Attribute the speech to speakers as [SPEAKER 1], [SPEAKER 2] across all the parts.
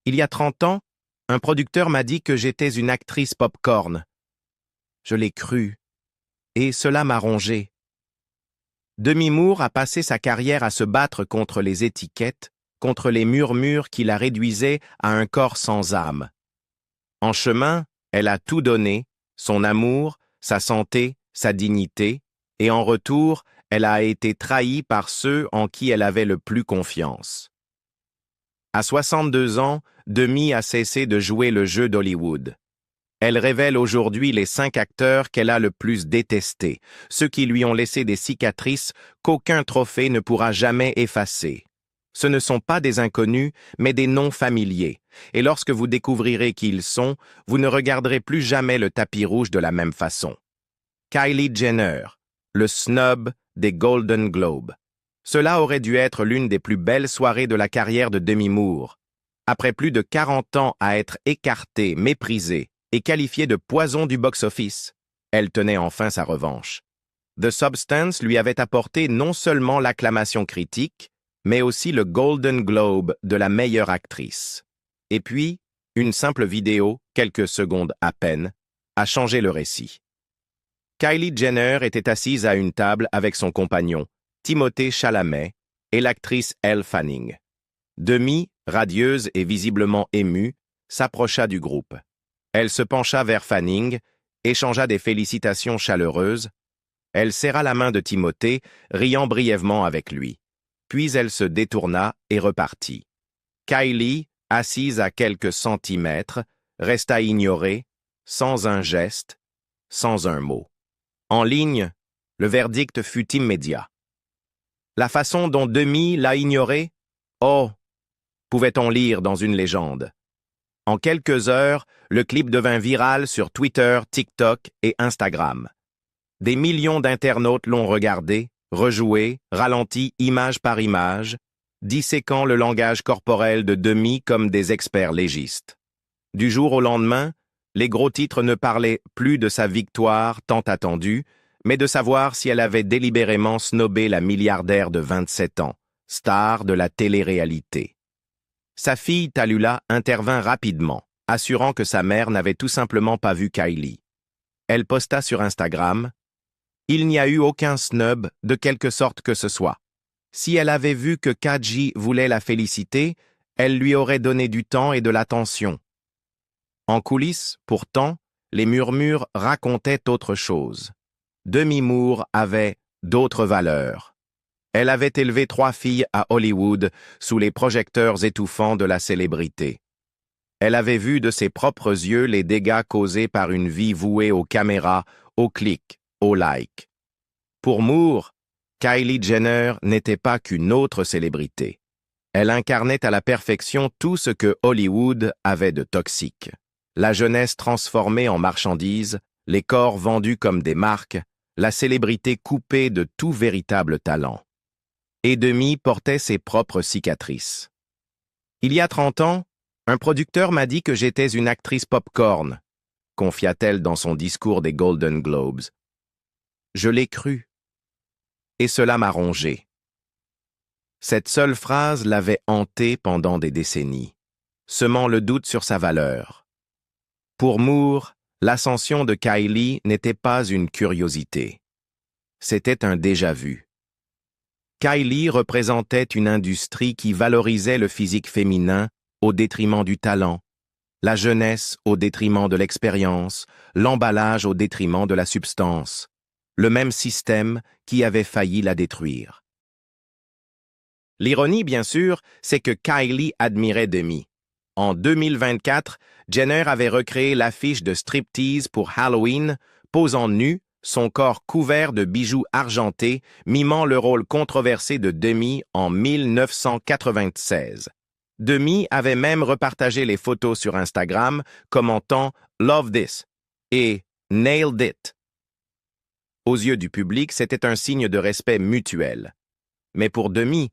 [SPEAKER 1] Il y a 30 ans, un producteur m'a dit que j'étais une actrice pop-corn. Je l'ai cru, et cela m'a rongé. Demi Moore a passé sa carrière à se battre contre les étiquettes, contre les murmures qui la réduisaient à un corps sans âme. En chemin, elle a tout donné, son amour, sa santé, sa dignité, et en retour, elle a été trahie par ceux en qui elle avait le plus confiance. À 62 ans, Demi a cessé de jouer le jeu d'Hollywood. Elle révèle aujourd'hui les 5 acteurs qu'elle a le plus détestés, ceux qui lui ont laissé des cicatrices qu'aucun trophée ne pourra jamais effacer. Ce ne sont pas des inconnus, mais des noms familiers, et lorsque vous découvrirez qui ils sont, vous ne regarderez plus jamais le tapis rouge de la même façon. Kylie Jenner, le snub des Golden Globes. Cela aurait dû être l'une des plus belles soirées de la carrière de Demi Moore. Après plus de 40 ans à être écartée, méprisée et qualifiée de poison du box-office, elle tenait enfin sa revanche. The Substance lui avait apporté non seulement l'acclamation critique, mais aussi le Golden Globe de la meilleure actrice. Et puis, une simple vidéo, quelques secondes à peine, a changé le récit. Kylie Jenner était assise à une table avec son compagnon, Timothée Chalamet, et l'actrice Elle Fanning. Demi, radieuse et visiblement émue, s'approcha du groupe. Elle se pencha vers Fanning, échangea des félicitations chaleureuses. Elle serra la main de Timothée, riant brièvement avec lui. Puis elle se détourna et repartit. Kylie, assise à quelques centimètres, resta ignorée, sans un geste, sans un mot. En ligne, le verdict fut immédiat. La façon dont Demi l'a ignorée, oh, pouvait-on lire dans une légende. En quelques heures, le clip devint viral sur Twitter, TikTok et Instagram. Des millions d'internautes l'ont regardé, rejoué, ralenti image par image, disséquant le langage corporel de Demi comme des experts légistes. Du jour au lendemain, les gros titres ne parlaient plus de sa victoire tant attendue, mais de savoir si elle avait délibérément snobé la milliardaire de 27 ans, star de la télé-réalité. Sa fille Tallulah intervint rapidement, assurant que sa mère n'avait tout simplement pas vu Kylie. Elle posta sur Instagram « Il n'y a eu aucun snub de quelque sorte que ce soit. Si elle avait vu que Kaji voulait la féliciter, elle lui aurait donné du temps et de l'attention. » En coulisses, pourtant, les murmures racontaient autre chose. Demi Moore avait d'autres valeurs. Elle avait élevé 3 filles à Hollywood sous les projecteurs étouffants de la célébrité. Elle avait vu de ses propres yeux les dégâts causés par une vie vouée aux caméras, aux clics, aux likes. Pour Moore, Kylie Jenner n'était pas qu'une autre célébrité. Elle incarnait à la perfection tout ce que Hollywood avait de toxique. La jeunesse transformée en marchandise, les corps vendus comme des marques, la célébrité coupée de tout véritable talent. Et Demi portait ses propres cicatrices. Il y a 30 ans, un producteur m'a dit que j'étais une actrice pop-corn, confia-t-elle dans son discours des Golden Globes. Je l'ai cru. Et cela m'a rongé. Cette seule phrase l'avait hantée pendant des décennies, semant le doute sur sa valeur. Pour Moore, l'ascension de Kylie n'était pas une curiosité. C'était un déjà-vu. Kylie représentait une industrie qui valorisait le physique féminin au détriment du talent, la jeunesse au détriment de l'expérience, l'emballage au détriment de la substance, le même système qui avait failli la détruire. L'ironie, bien sûr, c'est que Kylie admirait Demi. En 2024, Jenner avait recréé l'affiche de striptease pour Halloween, posant nue, son corps couvert de bijoux argentés, mimant le rôle controversé de Demi en 1996. Demi avait même repartagé les photos sur Instagram, commentant « Love this » et « Nailed it ». Aux yeux du public, c'était un signe de respect mutuel. Mais pour Demi,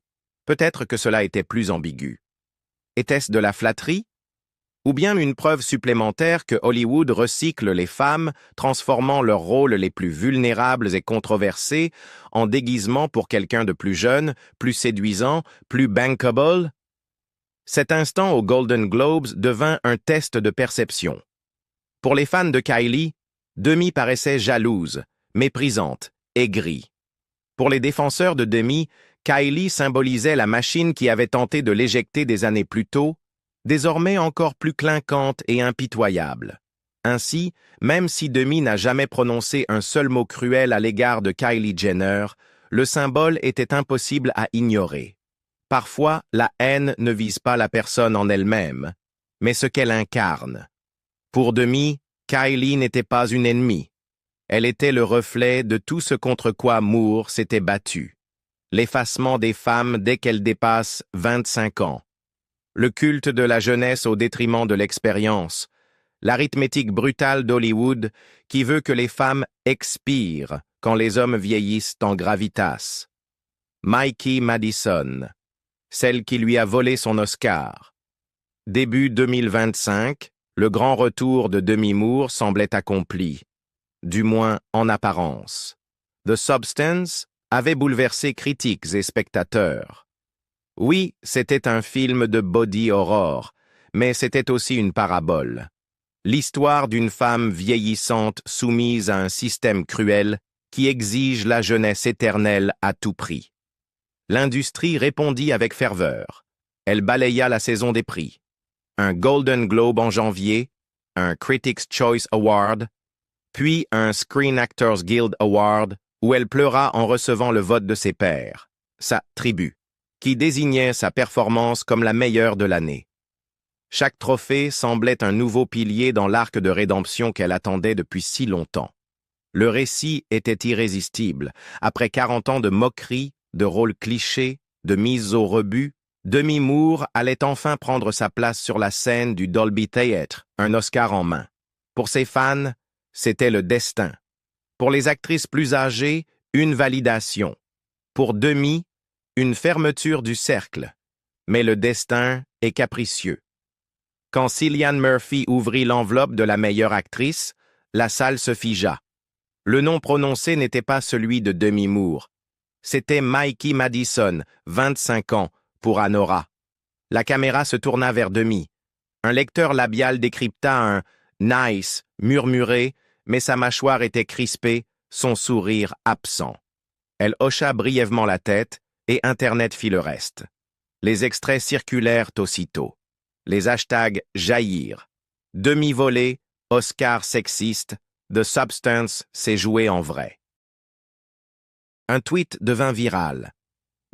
[SPEAKER 1] peut-être que cela était plus ambigu. Était-ce de la flatterie? Ou bien une preuve supplémentaire que Hollywood recycle les femmes, transformant leurs rôles les plus vulnérables et controversés en déguisement pour quelqu'un de plus jeune, plus séduisant, plus bankable? Cet instant aux Golden Globes devint un test de perception. Pour les fans de Kylie, Demi paraissait jalouse, méprisante, aigrie. Pour les défenseurs de Demi, Kylie symbolisait la machine qui avait tenté de l'éjecter des années plus tôt, désormais encore plus clinquante et impitoyable. Ainsi, même si Demi n'a jamais prononcé un seul mot cruel à l'égard de Kylie Jenner, le symbole était impossible à ignorer. Parfois, la haine ne vise pas la personne en elle-même, mais ce qu'elle incarne. Pour Demi, Kylie n'était pas une ennemie. Elle était le reflet de tout ce contre quoi Moore s'était battu. L'effacement des femmes dès qu'elles dépassent 25 ans. Le culte de la jeunesse au détriment de l'expérience. L'arithmétique brutale d'Hollywood qui veut que les femmes expirent quand les hommes vieillissent en gravitas. Mikey Madison, celle qui lui a volé son Oscar. Début 2025, le grand retour de Demi Moore semblait accompli, du moins en apparence. The Substance avait bouleversé critiques et spectateurs. Oui, c'était un film de body horror, mais c'était aussi une parabole. L'histoire d'une femme vieillissante soumise à un système cruel qui exige la jeunesse éternelle à tout prix. L'industrie répondit avec ferveur. Elle balaya la saison des prix. Un Golden Globe en janvier, un Critics' Choice Award, puis un Screen Actors Guild Award, où elle pleura en recevant le vote de ses pairs, sa tribu, qui désignait sa performance comme la meilleure de l'année. Chaque trophée semblait un nouveau pilier dans l'arc de rédemption qu'elle attendait depuis si longtemps. Le récit était irrésistible. Après 40 ans de moquerie, de rôles clichés, de mise au rebut, Demi Moore allait enfin prendre sa place sur la scène du Dolby Theatre, un Oscar en main. Pour ses fans, c'était le destin. Pour les actrices plus âgées, une validation. Pour Demi, une fermeture du cercle. Mais le destin est capricieux. Quand Cillian Murphy ouvrit l'enveloppe de la meilleure actrice, la salle se figea. Le nom prononcé n'était pas celui de Demi Moore. C'était Mikey Madison, 25 ans, pour Anora. La caméra se tourna vers Demi. Un lecteur labial décrypta un « nice » murmuré, mais sa mâchoire était crispée, son sourire absent. Elle hocha brièvement la tête, et Internet fit le reste. Les extraits circulèrent aussitôt. Les hashtags jaillirent. Demi-volée, Oscar sexiste, The Substance s'est joué en vrai. Un tweet devint viral.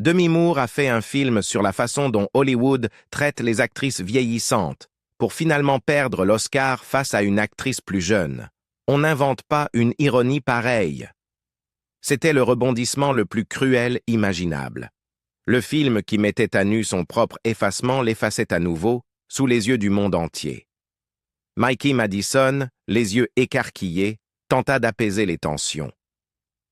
[SPEAKER 1] Demi Moore a fait un film sur la façon dont Hollywood traite les actrices vieillissantes, pour finalement perdre l'Oscar face à une actrice plus jeune. On n'invente pas une ironie pareille. C'était le rebondissement le plus cruel imaginable. Le film qui mettait à nu son propre effacement l'effaçait à nouveau, sous les yeux du monde entier. Mikey Madison, les yeux écarquillés, tenta d'apaiser les tensions.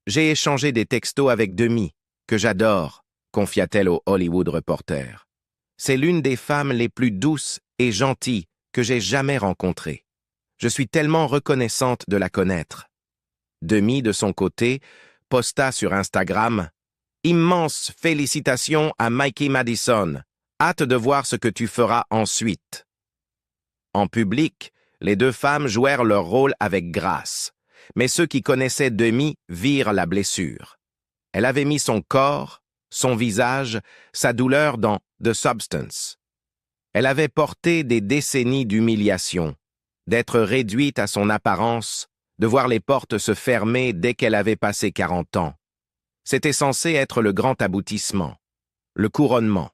[SPEAKER 1] « J'ai échangé des textos avec Demi, que j'adore », confia-t-elle au Hollywood Reporter. « C'est l'une des femmes les plus douces et gentilles que j'ai jamais rencontrées. Je suis tellement reconnaissante de la connaître. » Demi, de son côté, posta sur Instagram « Immense félicitations à Mikey Madison. Hâte de voir ce que tu feras ensuite. » En public, les deux femmes jouèrent leur rôle avec grâce, mais ceux qui connaissaient Demi virent la blessure. Elle avait mis son corps, son visage, sa douleur dans The Substance. Elle avait porté des décennies d'humiliation, d'être réduite à son apparence, de voir les portes se fermer dès qu'elle avait passé 40 ans. C'était censé être le grand aboutissement, le couronnement.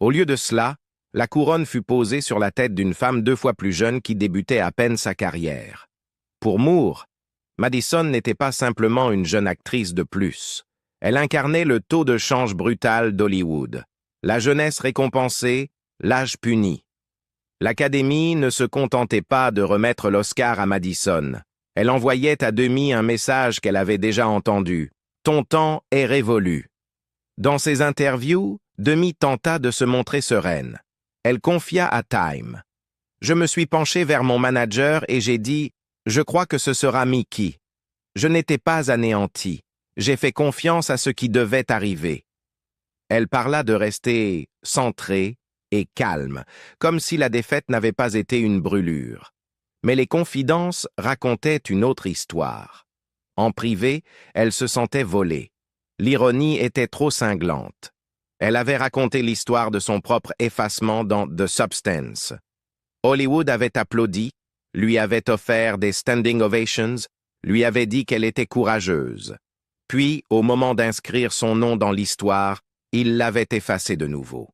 [SPEAKER 1] Au lieu de cela, la couronne fut posée sur la tête d'une femme 2 fois plus jeune qui débutait à peine sa carrière. Pour Moore, Madison n'était pas simplement une jeune actrice de plus. Elle incarnait le taux de change brutal d'Hollywood. La jeunesse récompensée, l'âge puni. L'Académie ne se contentait pas de remettre l'Oscar à Madison. Elle envoyait à Demi un message qu'elle avait déjà entendu. « Ton temps est révolu. » Dans ses interviews, Demi tenta de se montrer sereine. Elle confia à Time. « Je me suis penchée vers mon manager et j'ai dit « Je crois que ce sera Mickey. » Je n'étais pas anéantie. J'ai fait confiance à ce qui devait arriver. Elle parla de rester centrée, et calme, comme si la défaite n'avait pas été une brûlure. Mais les confidences racontaient une autre histoire. En privé, elle se sentait volée. L'ironie était trop cinglante. Elle avait raconté l'histoire de son propre effacement dans The Substance. Hollywood avait applaudi, lui avait offert des standing ovations, lui avait dit qu'elle était courageuse. Puis, au moment d'inscrire son nom dans l'histoire, il l'avait effacé de nouveau.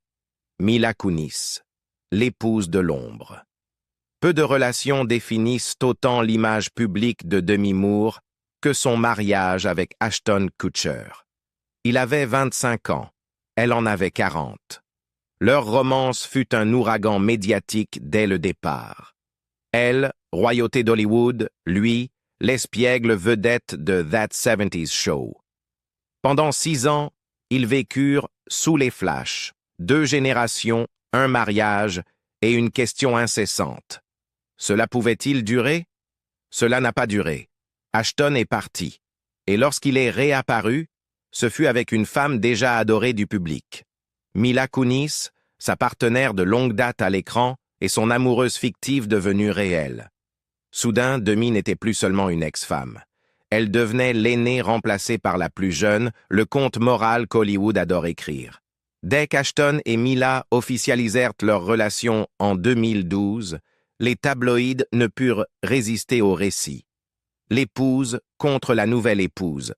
[SPEAKER 1] Mila Kunis, l'épouse de l'ombre. Peu de relations définissent autant l'image publique de Demi Moore que son mariage avec Ashton Kutcher. Il avait 25 ans, elle en avait 40. Leur romance fut un ouragan médiatique dès le départ. Elle, royauté d'Hollywood, lui, l'espiègle vedette de That 70's Show. Pendant 6 ans, ils vécurent sous les flashs, 2 générations, un mariage et une question incessante. Cela pouvait-il durer? Cela n'a pas duré. Ashton est parti, et lorsqu'il est réapparu, ce fut avec une femme déjà adorée du public. Mila Kunis, sa partenaire de longue date à l'écran, et son amoureuse fictive devenue réelle. Soudain, Demi n'était plus seulement une ex-femme. Elle devenait l'aînée remplacée par la plus jeune, le conte moral qu'Hollywood adore écrire. Dès qu'Ashton et Mila officialisèrent leur relation en 2012, les tabloïds ne purent résister au récit. L'épouse contre la nouvelle épouse.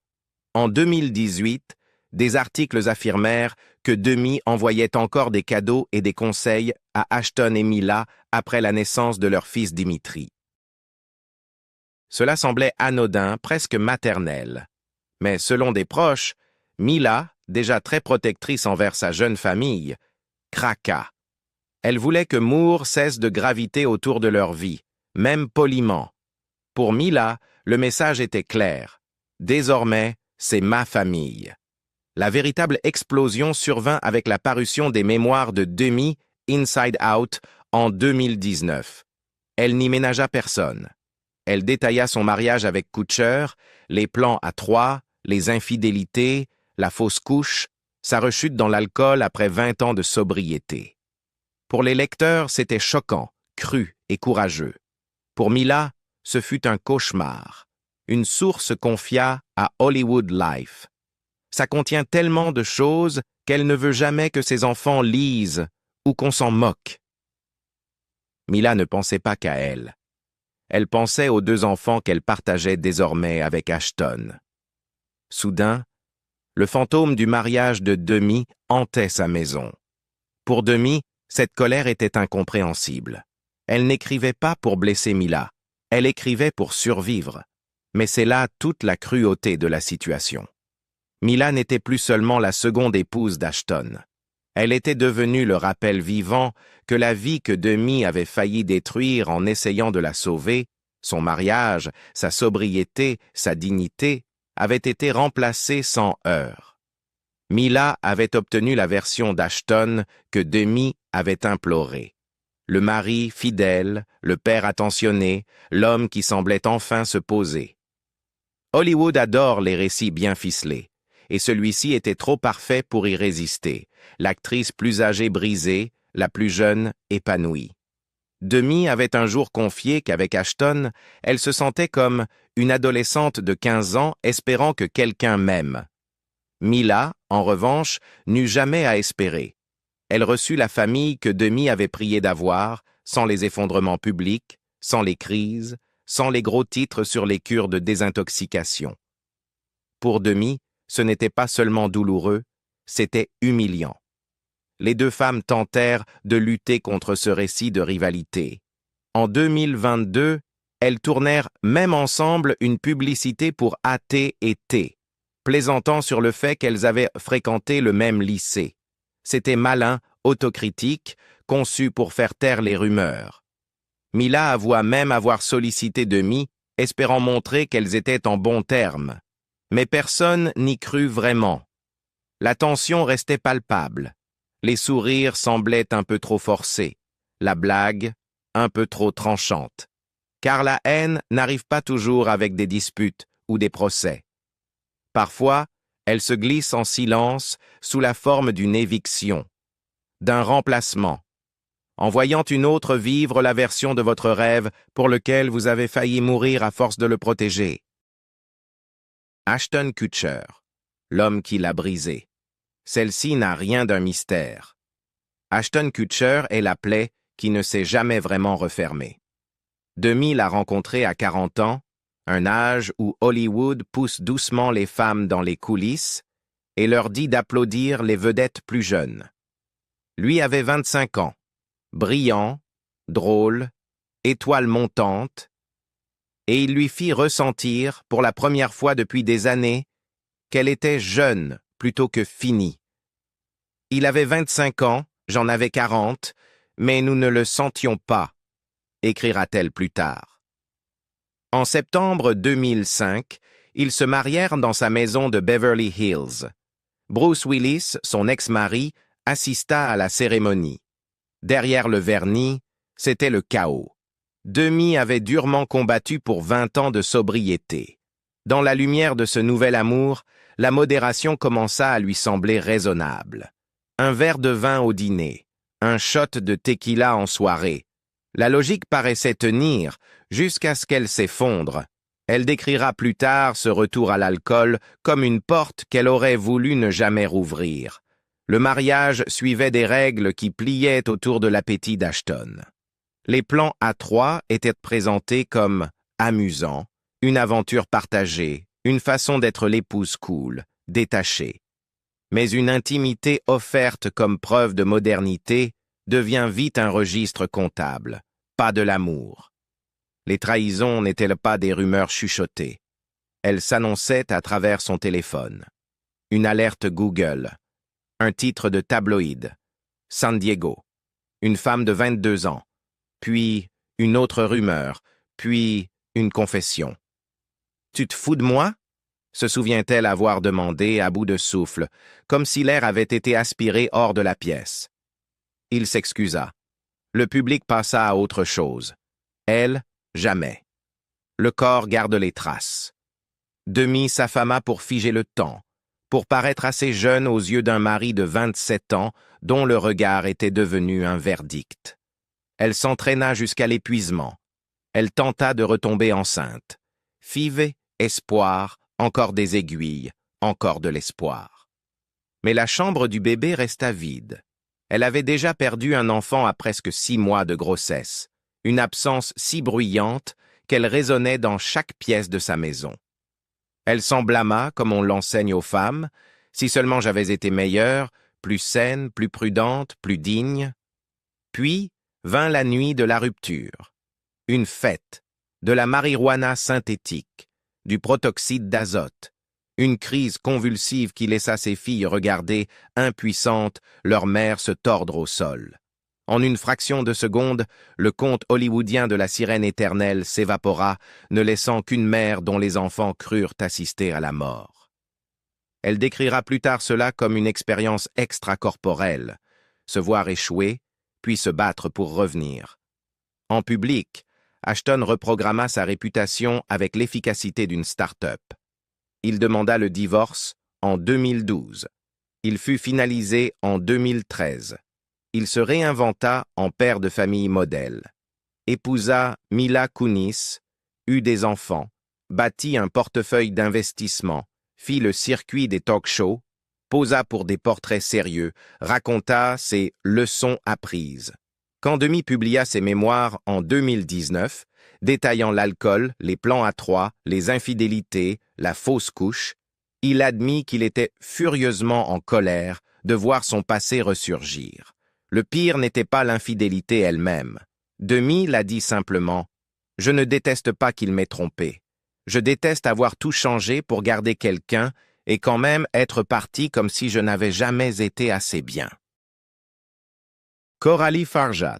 [SPEAKER 1] En 2018, des articles affirmèrent que Demi envoyait encore des cadeaux et des conseils à Ashton et Mila après la naissance de leur fils Dimitri. Cela semblait anodin, presque maternel. Mais selon des proches, Mila, déjà très protectrice envers sa jeune famille, craqua. Elle voulait que Moore cesse de graviter autour de leur vie, même poliment. Pour Mila, le message était clair. Désormais, c'est ma famille. La véritable explosion survint avec la parution des mémoires de Demi, Inside Out, en 2019. Elle n'y ménagea personne. Elle détailla son mariage avec Kutcher, les plans à 3, les infidélités, la fausse couche, sa rechute dans l'alcool après 20 ans de sobriété. Pour les lecteurs, c'était choquant, cru et courageux. Pour Mila, ce fut un cauchemar. Une source confia à Hollywood Life. Ça contient tellement de choses qu'elle ne veut jamais que ses enfants lisent ou qu'on s'en moque. Mila ne pensait pas qu'à elle. Elle pensait aux 2 enfants qu'elle partageait désormais avec Ashton. Soudain, le fantôme du mariage de Demi hantait sa maison. Pour Demi, cette colère était incompréhensible. Elle n'écrivait pas pour blesser Mila, elle écrivait pour survivre. Mais c'est là toute la cruauté de la situation. Mila n'était plus seulement la seconde épouse d'Ashton. Elle était devenue le rappel vivant que la vie que Demi avait failli détruire en essayant de la sauver, son mariage, sa sobriété, sa dignité, avait été remplacée sans heurts. Mila avait obtenu la version d'Ashton que Demi avait implorée. Le mari fidèle, le père attentionné, l'homme qui semblait enfin se poser. Hollywood adore les récits bien ficelés, et celui-ci était trop parfait pour y résister. L'actrice plus âgée brisée, la plus jeune épanouie. Demi avait un jour confié qu'avec Ashton, elle se sentait comme une adolescente de 15 ans espérant que quelqu'un m'aime. Mila, en revanche, n'eut jamais à espérer. Elle reçut la famille que Demi avait prié d'avoir, sans les effondrements publics, sans les crises, sans les gros titres sur les cures de désintoxication. Pour Demi, ce n'était pas seulement douloureux, c'était humiliant. Les 2 femmes tentèrent de lutter contre ce récit de rivalité. En 2022, elles tournèrent même ensemble une publicité pour AT&T, plaisantant sur le fait qu'elles avaient fréquenté le même lycée. C'était malin, autocritique, conçu pour faire taire les rumeurs. Mila avoua même avoir sollicité Demi, espérant montrer qu'elles étaient en bons termes. Mais personne n'y crut vraiment. La tension restait palpable. Les sourires semblaient un peu trop forcés. La blague, un peu trop tranchante. Car la haine n'arrive pas toujours avec des disputes ou des procès. Parfois, elle se glisse en silence sous la forme d'une éviction, d'un remplacement, en voyant une autre vivre la version de votre rêve pour lequel vous avez failli mourir à force de le protéger. Ashton Kutcher, l'homme qui l'a brisé. Celle-ci n'a rien d'un mystère. Ashton Kutcher est la plaie qui ne s'est jamais vraiment refermée. Demi l'a rencontré à 40 ans, un âge où Hollywood pousse doucement les femmes dans les coulisses et leur dit d'applaudir les vedettes plus jeunes. Lui avait 25 ans, brillant, drôle, étoile montante, et il lui fit ressentir, pour la première fois depuis des années, qu'elle était jeune plutôt que finie. Il avait 25 ans, j'en avais 40, mais nous ne le sentions pas, écrira-t-elle plus tard. En septembre 2005, ils se marièrent dans sa maison de Beverly Hills. Bruce Willis, son ex-mari, assista à la cérémonie. Derrière le vernis, c'était le chaos. Demi avait durement combattu pour 20 ans de sobriété. Dans la lumière de ce nouvel amour, la modération commença à lui sembler raisonnable. Un verre de vin au dîner, un shot de tequila en soirée. La logique paraissait tenir jusqu'à ce qu'elle s'effondre. Elle décrira plus tard ce retour à l'alcool comme une porte qu'elle aurait voulu ne jamais rouvrir. Le mariage suivait des règles qui pliaient autour de l'appétit d'Ashton. Les plans à trois étaient présentés comme amusants, une aventure partagée, une façon d'être l'épouse cool, détachée. Mais une intimité offerte comme preuve de modernité devient vite un registre comptable, pas de l'amour. Les trahisons n'étaient pas des rumeurs chuchotées. Elles s'annonçaient à travers son téléphone. Une alerte Google, un titre de tabloïd, San Diego, une femme de 22 ans, puis une autre rumeur, puis une confession. « Tu te fous de moi ?» se souvient-elle avoir demandé à bout de souffle, comme si l'air avait été aspiré hors de la pièce. Il s'excusa. Le public passa à autre chose. Elle, jamais. Le corps garde les traces. Demi s'affama pour figer le temps, pour paraître assez jeune aux yeux d'un mari de 27 ans dont le regard était devenu un verdict. Elle s'entraîna jusqu'à l'épuisement. Elle tenta de retomber enceinte. Fivet, espoir, encore des aiguilles, encore de l'espoir. Mais la chambre du bébé resta vide. Elle avait déjà perdu un enfant à presque 6 mois de grossesse, une absence si bruyante qu'elle résonnait dans chaque pièce de sa maison. Elle s'en blâma, comme on l'enseigne aux femmes, si seulement j'avais été meilleure, plus saine, plus prudente, plus digne. Puis vint la nuit de la rupture. Une fête, de la marijuana synthétique, du protoxyde d'azote, une crise convulsive qui laissa ses filles regarder, impuissantes, leur mère se tordre au sol. En une fraction de seconde, le conte hollywoodien de la sirène éternelle s'évapora, ne laissant qu'une mère dont les enfants crurent assister à la mort. Elle décrira plus tard cela comme une expérience extracorporelle, se voir échouer, puis se battre pour revenir. En public, Ashton reprogramma sa réputation avec l'efficacité d'une start-up. Il demanda le divorce en 2012. Il fut finalisé en 2013. Il se réinventa en père de famille modèle. Épousa Mila Kunis, eut des enfants, bâtit un portefeuille d'investissement, fit le circuit des talk-shows, posa pour des portraits sérieux, raconta ses leçons apprises. Quand Demi publia ses mémoires en 2019, détaillant l'alcool, les plans à trois, les infidélités, la fausse couche, il admit qu'il était furieusement en colère de voir son passé ressurgir. Le pire n'était pas l'infidélité elle-même. Demi l'a dit simplement « Je ne déteste pas qu'il m'ait trompé. Je déteste avoir tout changé pour garder quelqu'un et quand même être parti comme si je n'avais jamais été assez bien. » Coralie Farjat,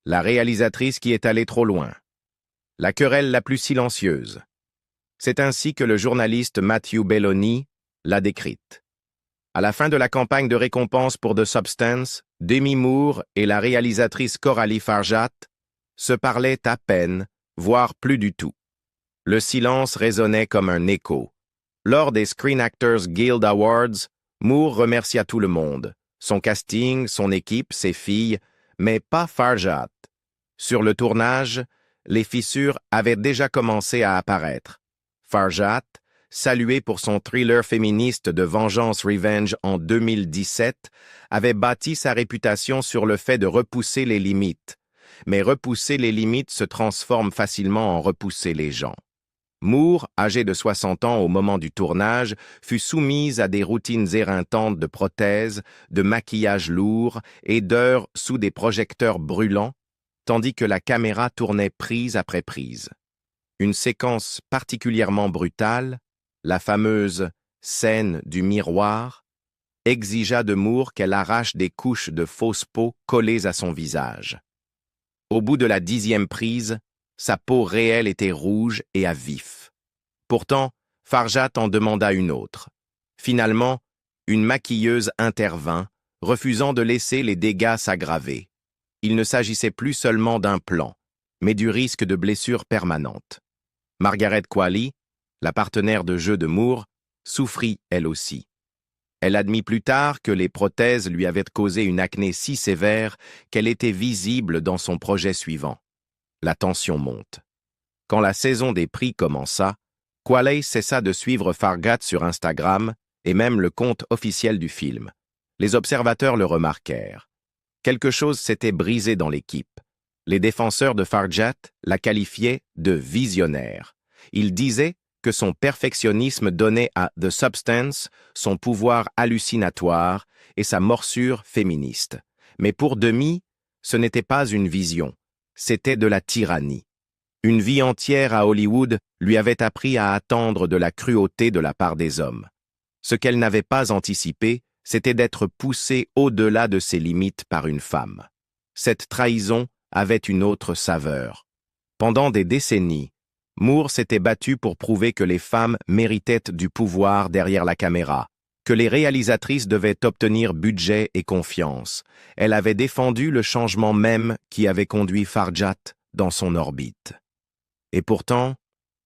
[SPEAKER 1] la réalisatrice qui est allée trop loin. La querelle la plus silencieuse. C'est ainsi que le journaliste Matthew Belloni l'a décrite. À la fin de la campagne de récompense pour The Substance, Demi Moore et la réalisatrice Coralie Farjat se parlaient à peine, voire plus du tout. Le silence résonnait comme un écho. Lors des Screen Actors Guild Awards, Moore remercia tout le monde, son casting, son équipe, ses filles, mais pas Farjat. Sur le tournage, les fissures avaient déjà commencé à apparaître. Farjat, salué pour son thriller féministe de Vengeance Revenge en 2017, avait bâti sa réputation sur le fait de repousser les limites. Mais repousser les limites se transforme facilement en repousser les gens. Moore, âgée de 60 ans au moment du tournage, fut soumise à des routines éreintantes de prothèses, de maquillage lourd et d'heures sous des projecteurs brûlants, tandis que la caméra tournait prise après prise. Une séquence particulièrement brutale, la fameuse scène du miroir, exigea de Moore qu'elle arrache des couches de fausse peau collées à son visage. Au bout de la 10e prise, sa peau réelle était rouge et à vif. Pourtant, Farjat en demanda une autre. Finalement, une maquilleuse intervint, refusant de laisser les dégâts s'aggraver. Il ne s'agissait plus seulement d'un plan, mais du risque de blessure permanente. Margaret Qualley, la partenaire de jeu de Moore, souffrit elle aussi. Elle admit plus tard que les prothèses lui avaient causé une acné si sévère qu'elle était visible dans son projet suivant. La tension monte. Quand la saison des prix commença, Qualley cessa de suivre Farjat sur Instagram et même le compte officiel du film. Les observateurs le remarquèrent. Quelque chose s'était brisé dans l'équipe. Les défenseurs de Farjat la qualifiaient de visionnaire. Ils disaient que son perfectionnisme donnait à The Substance son pouvoir hallucinatoire et sa morsure féministe. Mais pour Demi, ce n'était pas une vision, c'était de la tyrannie. Une vie entière à Hollywood lui avait appris à attendre de la cruauté de la part des hommes. Ce qu'elle n'avait pas anticipé, c'était d'être poussée au-delà de ses limites par une femme. Cette trahison avait une autre saveur. Pendant des décennies, Moore s'était battu pour prouver que les femmes méritaient du pouvoir derrière la caméra, que les réalisatrices devaient obtenir budget et confiance. Elle avait défendu le changement même qui avait conduit Farjat dans son orbite. Et pourtant,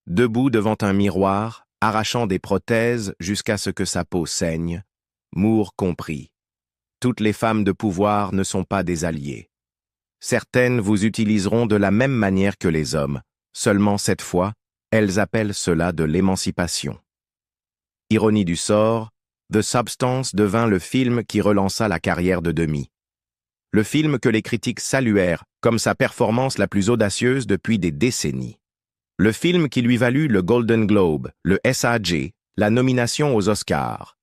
[SPEAKER 1] debout devant un miroir, arrachant des prothèses jusqu'à ce que sa peau saigne, Moore comprit. Toutes les femmes de pouvoir ne sont pas des alliés. Certaines vous utiliseront de la même manière que les hommes. Seulement cette fois, elles appellent cela de l'émancipation. Ironie du sort, The Substance devint le film qui relança la carrière de Demi. Le film que les critiques saluèrent comme sa performance la plus audacieuse depuis des décennies. Le film qui lui valut le Golden Globe, le SAG, la nomination aux Oscars.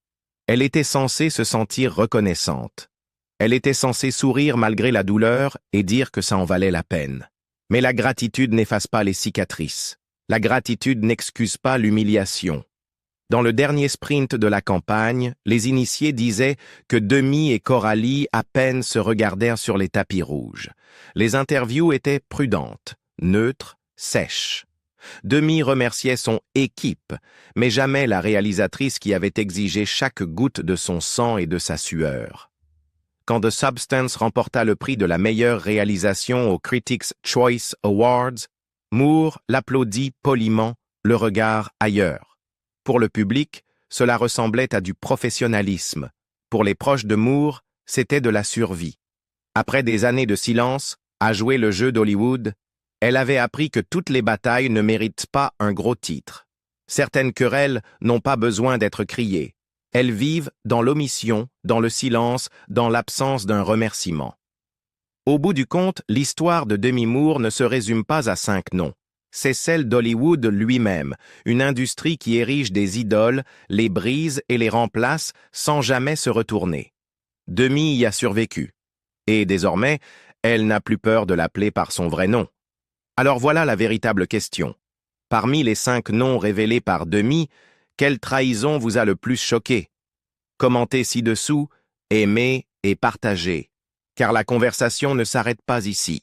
[SPEAKER 1] Elle était censée se sentir reconnaissante. Elle était censée sourire malgré la douleur et dire que ça en valait la peine. Mais la gratitude n'efface pas les cicatrices. La gratitude n'excuse pas l'humiliation. Dans le dernier sprint de la campagne, les initiés disaient que Demi et Coralie à peine se regardèrent sur les tapis rouges. Les interviews étaient prudentes, neutres, sèches. Demi remerciait son équipe, mais jamais la réalisatrice qui avait exigé chaque goutte de son sang et de sa sueur. Quand The Substance remporta le prix de la meilleure réalisation aux Critics' Choice Awards, Moore l'applaudit poliment, le regard ailleurs. Pour le public, cela ressemblait à du professionnalisme. Pour les proches de Moore, c'était de la survie. Après des années de silence, à jouer le jeu d'Hollywood, elle avait appris que toutes les batailles ne méritent pas un gros titre. Certaines querelles n'ont pas besoin d'être criées. Elles vivent dans l'omission, dans le silence, dans l'absence d'un remerciement. Au bout du compte, l'histoire de Demi Moore ne se résume pas à 5 noms. C'est celle d'Hollywood lui-même, une industrie qui érige des idoles, les brise et les remplace sans jamais se retourner. Demi y a survécu. Et désormais, elle n'a plus peur de l'appeler par son vrai nom. Alors voilà la véritable question. Parmi les 5 noms révélés par Demi, quelle trahison vous a le plus choqué? Commentez ci-dessous, aimez et partagez, car la conversation ne s'arrête pas ici.